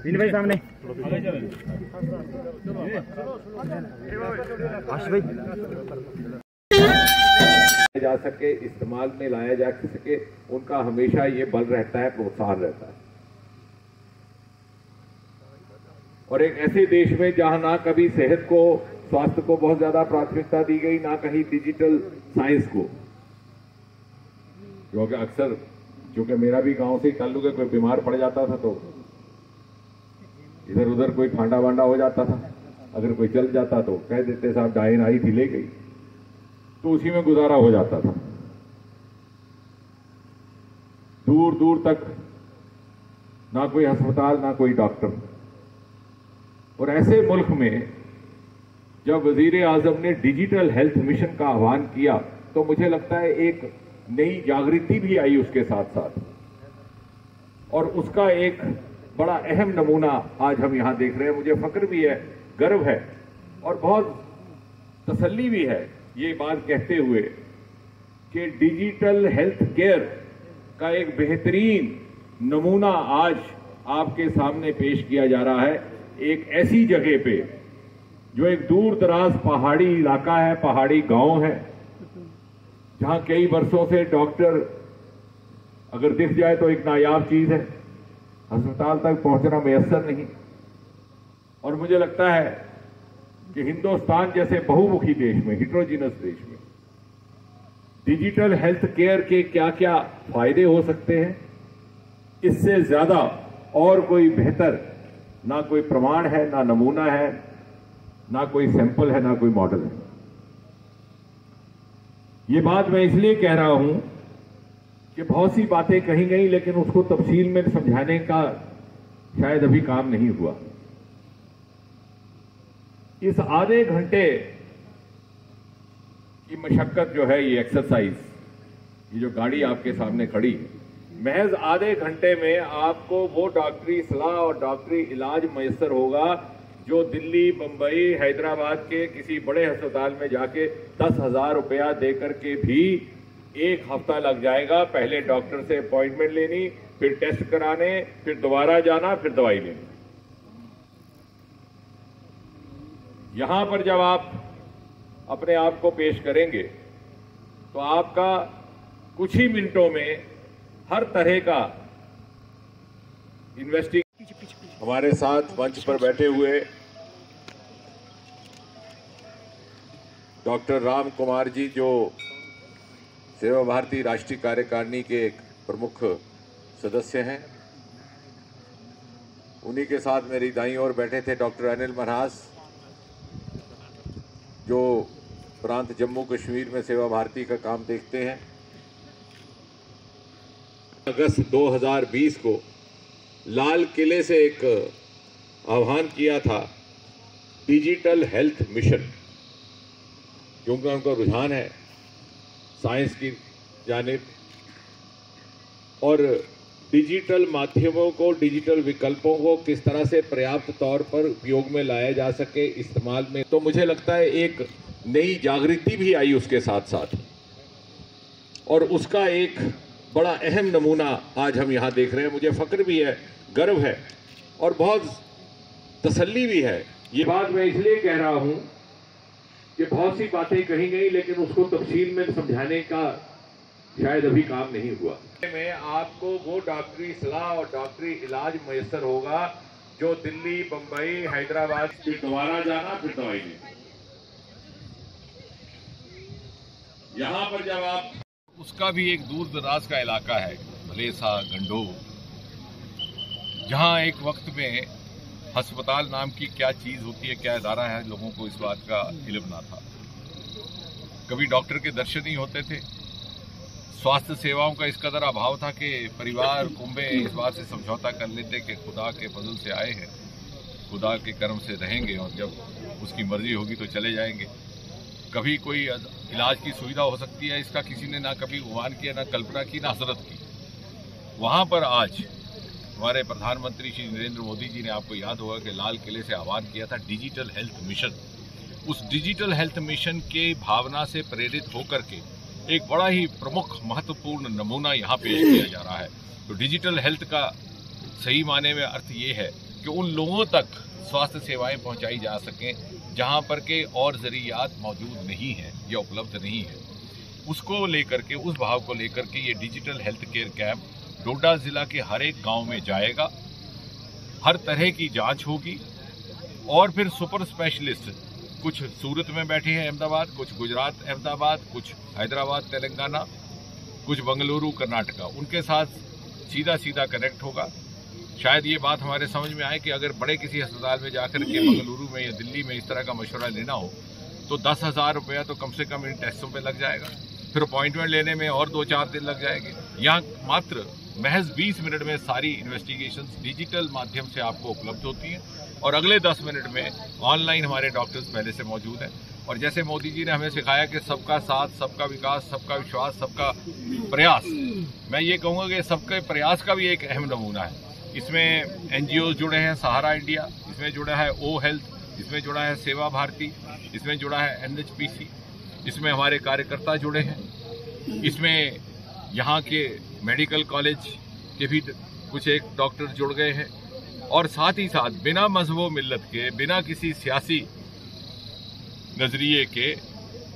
विनी भाई सामने जा सके, इस्तेमाल में लाया जा सके, उनका हमेशा ये बल रहता है, प्रोत्साहन रहता है। और एक ऐसे देश में जहां ना कभी सेहत को, स्वास्थ्य को बहुत ज्यादा प्राथमिकता दी गई, ना कहीं डिजिटल साइंस को, क्योंकि अक्सर चूंकि मेरा भी गांव से ही ताल्लुक है, कोई बीमार पड़ जाता था तो इधर उधर कोई फांडा वांडा हो जाता था, अगर कोई चल जाता तो कह देते साहब डायन आई थी ले गई, तो उसी में गुजारा हो जाता था। दूर दूर तक ना कोई अस्पताल, ना कोई डॉक्टर। और ऐसे मुल्क में जब वजीर आजम ने डिजिटल हेल्थ मिशन का आह्वान किया तो मुझे लगता है एक नई जागृति भी आई उसके साथ साथ, और उसका एक बड़ा अहम नमूना आज हम यहां देख रहे हैं। मुझे फक्र भी है, गर्व है और बहुत तसल्ली भी है ये बात कहते हुए कि डिजिटल हेल्थ केयर का एक बेहतरीन नमूना आज आपके सामने पेश किया जा रहा है। एक ऐसी जगह पे जो एक दूर दराज पहाड़ी इलाका है, पहाड़ी गांव है, जहां कई वर्षों से डॉक्टर अगर दिख जाए तो एक नायाब चीज है, अस्पताल तक पहुंचना मयस्सर नहीं। और मुझे लगता है कि हिंदुस्तान जैसे बहुमुखी देश में, हिट्रोजिनस देश में, डिजिटल हेल्थ केयर के क्या क्या फायदे हो सकते हैं, इससे ज्यादा और कोई बेहतर ना कोई प्रमाण है, ना नमूना है, ना कोई सैंपल है, ना कोई मॉडल है। ये बात मैं इसलिए कह रहा हूं कि बहुत सी बातें कही गई, लेकिन उसको तफसील में समझाने का शायद अभी काम नहीं हुआ। इस आधे घंटे की मशक्कत जो है, ये एक्सरसाइज, ये जो गाड़ी आपके सामने खड़ी है, महज आधे घंटे में आपको वो डॉक्टरी सलाह और डॉक्टरी इलाज मयसर होगा जो दिल्ली, बंबई, हैदराबाद के किसी बड़े अस्पताल में जाके 10,000 रुपया देकर के भी एक हफ्ता लग जाएगा। पहले डॉक्टर से अपॉइंटमेंट लेनी, फिर टेस्ट कराने, फिर दोबारा जाना, फिर दवाई लेनी। यहां पर जब आप अपने आप को पेश करेंगे तो आपका कुछ ही मिनटों में हर तरह का हमारे साथ मंच पर बैठे हुए डॉक्टर राम कुमार जी, जो सेवा भारती राष्ट्रीय कार्यकारिणी के एक प्रमुख सदस्य हैं, उन्हीं के साथ मेरी दाईं ओर बैठे थे डॉक्टर अनिल मनहास, जो प्रांत जम्मू कश्मीर में सेवा भारती का काम देखते हैं। अगस्त 2020 को लाल किले से एक आह्वान किया था डिजिटल हेल्थ मिशन, क्योंकि उनका रुझान है साइंस की जानिब, और डिजिटल माध्यमों को, डिजिटल विकल्पों को किस तरह से पर्याप्त तौर पर उपयोग में लाया जा सके, इस्तेमाल में। तो मुझे लगता है एक नई जागृति भी आई उसके साथ साथ, और उसका एक बड़ा अहम नमूना आज हम यहाँ देख रहे हैं। मुझे फक्र भी है, गर्व है और बहुत तसल्ली भी है। ये बात मैं इसलिए कह रहा हूँ कि बहुत सी बातें कही गई, लेकिन उसको तफसील में समझाने का शायद अभी काम नहीं हुआ। में आपको वो डॉक्टरी सलाह और डॉक्टरी इलाज मयसर होगा जो दिल्ली, बंबई, हैदराबाद, फिर दोबारा जाना, फिर दवाई लेनी। यहाँ पर जब आप, उसका भी एक दूर दराज का इलाका है, भलेसा, गंडो, जहाँ एक वक्त में अस्पताल नाम की क्या चीज़ होती है, क्या इदारा है, लोगों को इस बात का इल्म ना था। कभी डॉक्टर के दर्शन नहीं होते थे, स्वास्थ्य सेवाओं का इस कदर अभाव था कि परिवार कुंबे इस बात से समझौता कर लेते कि खुदा के फजल से आए हैं, खुदा के कर्म से रहेंगे और जब उसकी मर्जी होगी तो चले जाएंगे। कभी कोई इलाज की सुविधा हो सकती है, इसका किसी ने ना कभी गुमान किया, ना कल्पना की, ना हसरत की। वहाँ पर आज हमारे प्रधानमंत्री श्री नरेंद्र मोदी जी ने, आपको याद होगा कि लाल किले से आह्वान किया था डिजिटल हेल्थ मिशन। उस डिजिटल हेल्थ मिशन के भावना से प्रेरित होकर के एक बड़ा ही प्रमुख महत्वपूर्ण नमूना यहाँ पेश किया जा रहा है। तो डिजिटल हेल्थ का सही माने में अर्थ ये है कि उन लोगों तक स्वास्थ्य सेवाएं पहुंचाई जा सकें जहां पर के और जरियात मौजूद नहीं है या उपलब्ध नहीं है। उसको लेकर के, उस भाव को लेकर के ये डिजिटल हेल्थ केयर कैंप डोडा जिला के हर एक गांव में जाएगा। हर तरह की जांच होगी और फिर सुपर स्पेशलिस्ट कुछ सूरत में बैठे हैं अहमदाबाद, कुछ गुजरात अहमदाबाद, कुछ हैदराबाद तेलंगाना, कुछ बंगलुरु कर्नाटका, उनके साथ सीधा सीधा कनेक्ट होगा। शायद ये बात हमारे समझ में आए कि अगर बड़े किसी अस्पताल में जाकर के बंगलुरु में या दिल्ली में इस तरह का मशवरा लेना हो तो 10,000 रुपया तो कम से कम इन टेस्टों पे लग जाएगा। फिर अपॉइंटमेंट लेने में और 2-4 दिन लग जाएंगे। यहाँ मात्र महज 20 मिनट में सारी इन्वेस्टिगेशंस डिजिटल माध्यम से आपको उपलब्ध होती हैं और अगले 10 मिनट में ऑनलाइन हमारे डॉक्टर्स पहले से मौजूद हैं। और जैसे मोदी जी ने हमें सिखाया कि सबका साथ, सबका विकास, सबका विश्वास, सबका प्रयास, मैं ये कहूँगा कि सबके प्रयास का भी एक अहम नमूना है। इसमें NGOs जुड़े हैं, सहारा इंडिया, इसमें जुड़ा है ओ हेल्थ, इसमें जुड़ा है सेवा भारती, इसमें जुड़ा है NHPC, इसमें हमारे कार्यकर्ता जुड़े हैं, इसमें यहाँ के मेडिकल कॉलेज के भी कुछ एक डॉक्टर जुड़ गए हैं और साथ ही साथ बिना मजहब मिल्लत के, बिना किसी सियासी नजरिए के,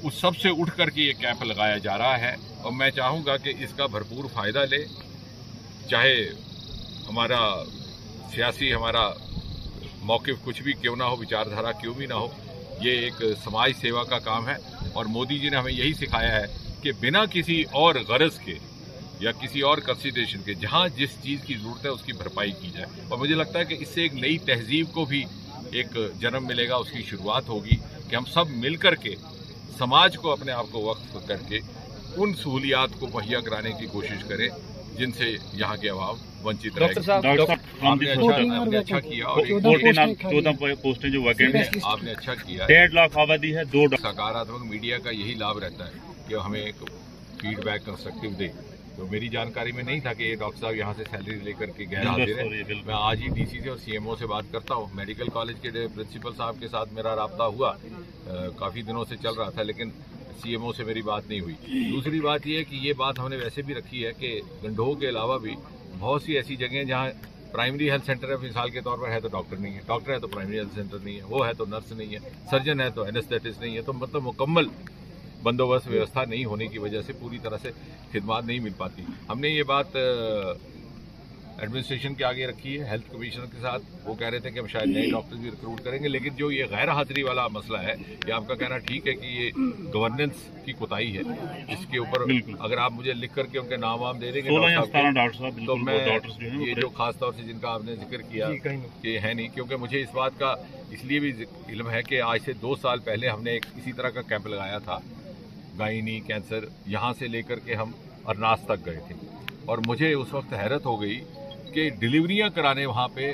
उस सब से उठ करके ये कैंप लगाया जा रहा है। और मैं चाहूँगा कि इसका भरपूर फायदा ले, चाहे हमारा सियासी हमारा मौक़िफ़ कुछ भी क्यों ना हो, विचारधारा क्यों भी ना हो, ये एक समाज सेवा का काम है। और मोदी जी ने हमें यही सिखाया है कि बिना किसी और गरज के या किसी और कंसिडरेशन के जहाँ जिस चीज़ की ज़रूरत है उसकी भरपाई की जाए। और मुझे लगता है कि इससे एक नई तहजीब को भी एक जन्म मिलेगा, उसकी शुरुआत होगी कि हम सब मिल कर के समाज को, अपने आप को वक्फ करके उन सहूलियात को मुहैया कराने की कोशिश करें जिनसे यहाँ के अवाम वंचित रहे। आपने अच्छा किया और 14 पोस्टें जो वैकेंट हैं, आपने अच्छा किया। 1.5 लाख आबादी है, 2 सकारात्मक मीडिया का यही लाभ रहता है कि हमें एक फीडबैक कंस्ट्रक्टिव दे। तो मेरी जानकारी में नहीं था कि ये डॉक्टर साहब यहाँ से सैलरी लेकर के गैर हाजिर है। मैं आज ही DC से और CMO से बात करता हूँ। मेडिकल कॉलेज के प्रिंसिपल साहब के साथ मेरा राब्ता हुआ, काफ़ी दिनों से चल रहा था, लेकिन CMO से मेरी बात नहीं हुई। दूसरी बात यह है कि ये बात हमने वैसे भी रखी है कि गंडोह के अलावा भी बहुत सी ऐसी जगह हैं जहाँ प्राइमरी हेल्थ सेंटर है, मिसाल के तौर पर है तो डॉक्टर नहीं है, डॉक्टर है तो प्राइमरी हेल्थ सेंटर नहीं है, वो है तो नर्स नहीं है, सर्जन है तो एनेस्थेटिस्ट नहीं है। तो मतलब मुकम्मल बंदोबस्त व्यवस्था नहीं होने की वजह से पूरी तरह से खिदमात नहीं मिल पाती। हमने ये बात एडमिनिस्ट्रेशन के आगे रखी है, हेल्थ कमिश्नर के साथ। वो कह रहे थे कि हम शायद नए डॉक्टर भी रिक्रूट करेंगे, लेकिन जो ये गैर हाजिरी वाला मसला है, ये आपका कहना ठीक है कि ये गवर्नेंस की कोताही है। इसके ऊपर अगर आप मुझे लिख करके उनके नाम वाम दे देंगे तो मैं ये जो खास तौर से जिनका आपने जिक्र किया कि है नहीं, क्योंकि मुझे इस बात का इसलिए भी इल्म है कि आज से 2 साल पहले हमने एक इसी तरह का कैंप लगाया था, गायनी कैंसर, यहाँ से लेकर के हम अरनास तक गए थे। और मुझे उस वक्त हैरत हो गई कि डिलीवरियां कराने वहाँ पे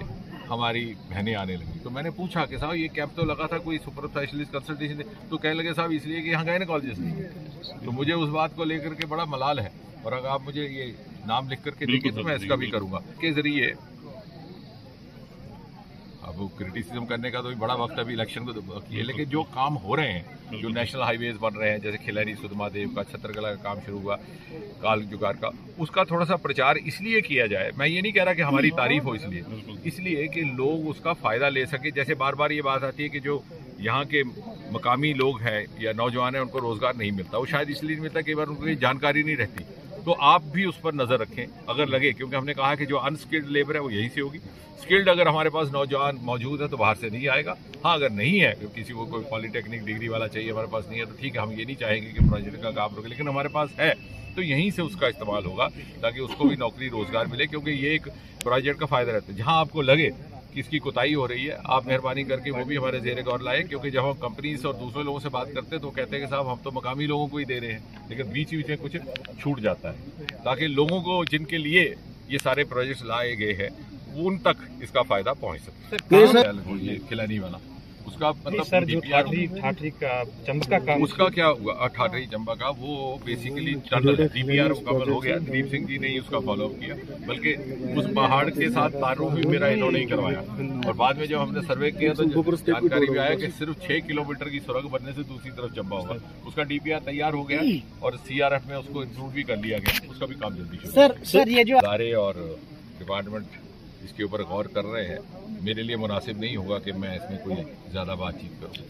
हमारी बहनें आने लगी। तो मैंने पूछा कि साहब ये कैंप तो लगा था, कोई सुपर स्पेशलिस्ट कंसल्टेशन, तो कहने लगे साहब इसलिए कि यहाँ गायनेकोलॉजिस्ट नहीं है। तो मुझे उस बात को लेकर के बड़ा मलाल है, और अगर आप मुझे ये नाम लिख करके देंगे तो मैं इसका भी करूँगा। के जरिए अब क्रिटिसिज्म करने का तो भी बड़ा वक्त अभी इलेक्शन को बाकी है, लेकिन जो काम हो रहे हैं, जो नेशनल हाईवेज बन रहे हैं, जैसे खिलारी सुधमादेव का, छतरकला का काम शुरू हुआ, काल जुगार का, उसका थोड़ा सा प्रचार इसलिए किया जाए। मैं ये नहीं कह रहा कि हमारी तारीफ हो, इसलिए कि लोग उसका फ़ायदा ले सके। जैसे बार बार ये बात आती है कि जो यहाँ के मकामी लोग हैं या नौजवान हैं, उनको रोज़गार नहीं मिलता। वो शायद इसलिए नहीं मिलता, कई बार उनको जानकारी नहीं रहती। तो आप भी उस पर नज़र रखें अगर लगे, क्योंकि हमने कहा कि जो अनस्किल्ड लेबर है वो यहीं से होगी। स्किल्ड अगर हमारे पास नौजवान मौजूद है तो बाहर से नहीं आएगा। हाँ, अगर नहीं है, किसी को कोई पॉलिटेक्निक डिग्री वाला चाहिए, हमारे पास नहीं है, तो ठीक है, हम ये नहीं चाहेंगे कि प्रोजेक्ट का काम रुके, लेकिन हमारे पास है तो यहीं से उसका इस्तेमाल होगा ताकि उसको भी नौकरी रोजगार मिले। क्योंकि ये एक प्रोजेक्ट का फ़ायदा रहता है, जहाँ आपको लगे कि इसकी कोताही हो रही है। आप मेहरबानी करके वो भी हमारे ज़ेरे गौर लाए, क्योंकि जब हम कंपनीज और दूसरे लोगों से बात करते हैं तो कहते हैं कि साहब हम तो मकामी लोगों को ही दे रहे हैं, लेकिन बीच बीच में कुछ छूट जाता है, ताकि लोगों को जिनके लिए ये सारे प्रोजेक्ट्स लाए गए हैं उन तक इसका फायदा पहुंच सके। ये खिलानी वाला उसका मतलब सर जो ठाठरी का चंबा का उसका क्या हुआ, ठाठरी चंबा का वो बेसिकली डीपीआर मुकम्मल हो गया। दिलीप सिंह जी ने ही उसका फॉलोअप किया, बल्कि उस पहाड़ के साथ तारुफ भी मेरा इन्होंने ही करवाया। और बाद में जब हमने सर्वे किया तो जानकारी भी आया कि सिर्फ 6 किलोमीटर की सुरंग बनने से दूसरी तरफ चंबा होगा। उसका डीपीआर तैयार हो गया और सीआरएफ में उसको इंक्लूड भी कर लिया गया, उसका भी काम जल्दी शुरू। सर ये जो इदारे और डिपार्टमेंट इसके ऊपर गौर कर रहे हैं, मेरे लिए मुनासिब नहीं होगा कि मैं इसमें कोई ज्यादा बातचीत करूं।